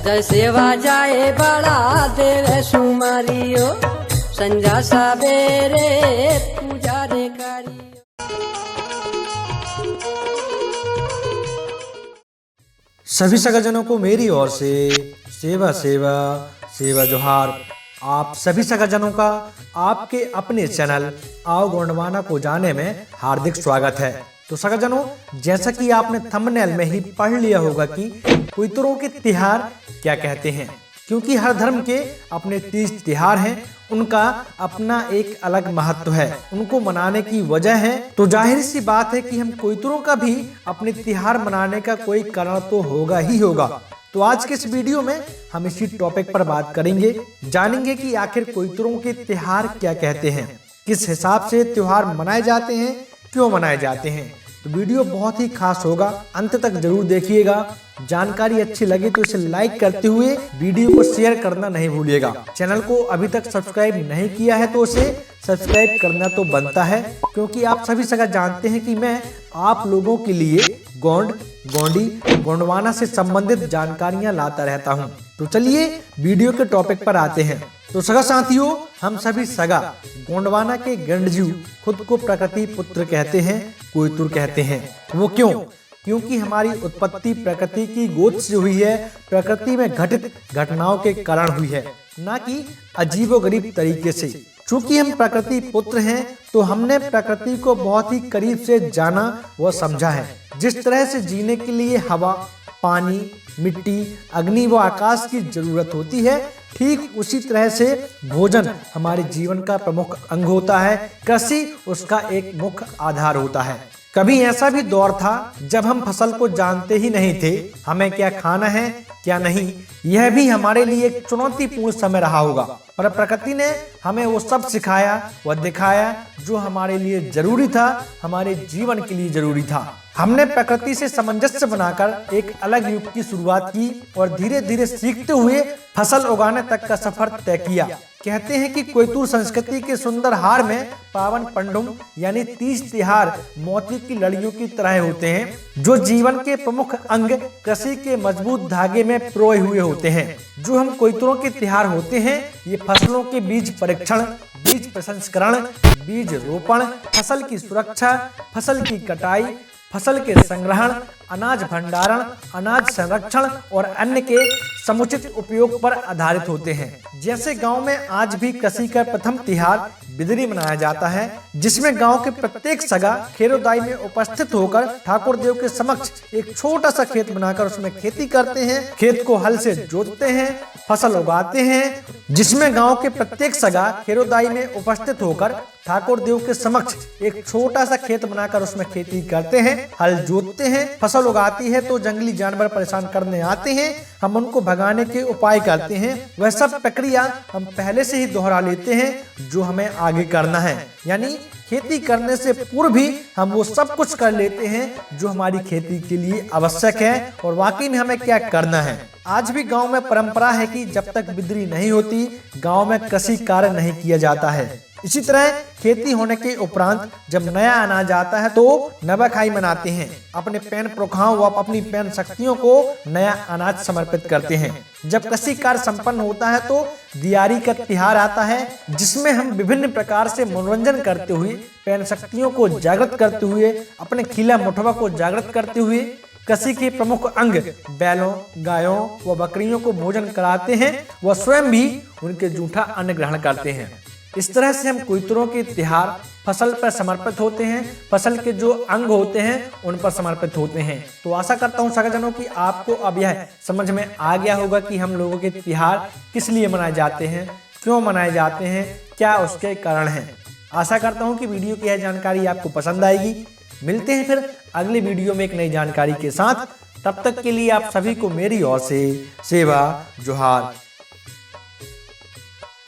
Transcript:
जय सेवा जाए बड़ा देवे सुमारियो, संजा सवेरे पूजा रे करियो। सभी सगाजनों को मेरी ओर से सेवा सेवा सेवा जोहार। आप सभी सगाजनों का आपके अपने चैनल आओ गोंडवाना को जाने में हार्दिक स्वागत है। तो सगाजनों, जैसा कि आपने थंबनेल में ही पढ़ लिया होगा कि कोइतरों के त्योहार क्या कहते हैं, क्योंकि हर धर्म के अपने तीज त्योहार हैं, उनका अपना एक अलग महत्व है, उनको मनाने की वजह है। तो जाहिर सी बात है कि हम कोइतरों का भी अपने त्योहार मनाने का कोई कारण तो होगा ही होगा। तो आज के इस वीडियो में हम इसी टॉपिक पर बात करेंगे, जानेंगे कि आखिर कोइतरों के त्योहार क्या कहते हैं, किस हिसाब से त्योहार मनाए जाते हैं, क्यों मनाए जाते हैं। तो वीडियो बहुत ही खास होगा, अंत तक जरूर देखिएगा। जानकारी अच्छी लगे तो इसे लाइक करते हुए वीडियो को शेयर करना नहीं भूलिएगा। चैनल को अभी तक सब्सक्राइब नहीं किया है तो उसे सब्सक्राइब करना तो बनता है, क्योंकि आप सभी सगा जानते हैं कि मैं आप लोगों के लिए गोंड, गोंडी, गोंडवाना से संबंधित जानकारियां लाता रहता हूं। तो चलिए वीडियो के टॉपिक पर आते हैं। तो सगा साथियों, हम सभी सगा गोंडवाना के गंडजीव खुद को प्रकृति पुत्र कहते हैं, कोइतुर कहते हैं। वो क्यों? क्योंकि हमारी उत्पत्ति प्रकृति की गोद से हुई है, प्रकृति में घटित घटनाओं के कारण हुई है, ना कि अजीबोगरीब तरीके से। चूंकि हम प्रकृति पुत्र हैं तो हमने प्रकृति को बहुत ही करीब से जाना व समझा है। जिस तरह से जीने के लिए हवा, पानी, मिट्टी, अग्नि व आकाश की जरूरत होती है, ठीक उसी तरह से भोजन हमारे जीवन का प्रमुख अंग होता है, कृषि उसका एक मुख्य आधार होता है। कभी ऐसा भी दौर था जब हम फसल को जानते ही नहीं थे, हमें क्या खाना है क्या नहीं, यह भी हमारे लिए एक चुनौतीपूर्ण समय रहा होगा। पर प्रकृति ने हमें वो सब सिखाया व दिखाया जो हमारे लिए जरूरी था, हमारे जीवन के लिए जरूरी था। हमने प्रकृति से सामंजस्य बनाकर एक अलग युग की शुरुआत की और धीरे धीरे सीखते हुए फसल उगाने तक का सफर तय किया। कहते हैं कि कोइतुर संस्कृति के सुंदर हार में पावन पंडुम यानी तीज त्योहार मोती की लड़ियों की तरह होते हैं, जो जीवन के प्रमुख अंग कृषि के मजबूत धागे में पिरोए हुए होते हैं। जो हम कोइतुरों के त्योहार होते हैं, ये फसलों के बीज परीक्षण, बीज प्रसंस्करण, बीज रोपण, फसल की सुरक्षा, फसल की कटाई, फसल के संग्रहण, अनाज भंडारण, अनाज संरक्षण और अन्य के समुचित उपयोग पर आधारित होते हैं। जैसे गांव में आज भी कृषि का प्रथम त्योहार बिदरी मनाया जाता है, जिसमें गांव के प्रत्येक सगा खेरोदाई में उपस्थित होकर ठाकुर देव के समक्ष एक छोटा सा खेत बनाकर उसमें खेती करते हैं, खेत को हल से जोतते हैं, फसल उगाते हैं, जिसमें गांव के प्रत्येक सगा खेरोदाई में उपस्थित होकर ठाकुर देव के समक्ष एक छोटा सा खेत बनाकर उसमें खेती करते हैं, हल जोतते हैं, फसल उगाती है तो जंगली जानवर परेशान करने आते हैं, हम उनको भगाने के उपाय करते हैं। वह सब प्रक्रिया हम पहले से ही दोहरा लेते हैं जो हमें आगे करना है, यानी खेती करने से पूर्व भी हम वो सब कुछ कर लेते हैं जो हमारी खेती के लिए आवश्यक है और वाकई में हमें क्या करना है। आज भी गांव में परंपरा है कि जब तक बिदरी नहीं होती गांव में कृषि कार्य नहीं किया जाता है। इसी तरह खेती होने के उपरांत जब नया अनाज आता है तो नवाखाई मनाते हैं, अपने पैन पुरखाओं व अपनी पैन शक्तियों को नया अनाज समर्पित करते हैं। जब कृषि कार्य संपन्न होता है तो दियारी का त्योहार आता है, जिसमें हम विभिन्न प्रकार से मनोरंजन करते हुए, पैन शक्तियों को जागृत करते हुए, अपने खिला मुठवा को जागृत करते हुए कृषि के प्रमुख अंग बैलों, गायों व बकरियों को भोजन कराते हैं व स्वयं भी उनके जूठा अन्न ग्रहण करते हैं। इस तरह से हम कोइतुरों के त्योहार फसल पर समर्पित होते हैं, फसल के जो अंग होते हैं उन पर समर्पित होते हैं। तो आशा करता हूं सगाजनों कि आपको अब यह समझ में आ गया होगा कि हम लोगों के त्योहार किस लिए मनाए जाते हैं, क्यों मनाए जाते हैं, क्या उसके कारण हैं। आशा करता हूं कि वीडियो की यह जानकारी आपको पसंद आएगी। मिलते हैं फिर अगले वीडियो में एक नई जानकारी के साथ। तब तक के लिए आप सभी को मेरी ओर से सेवा जोहार।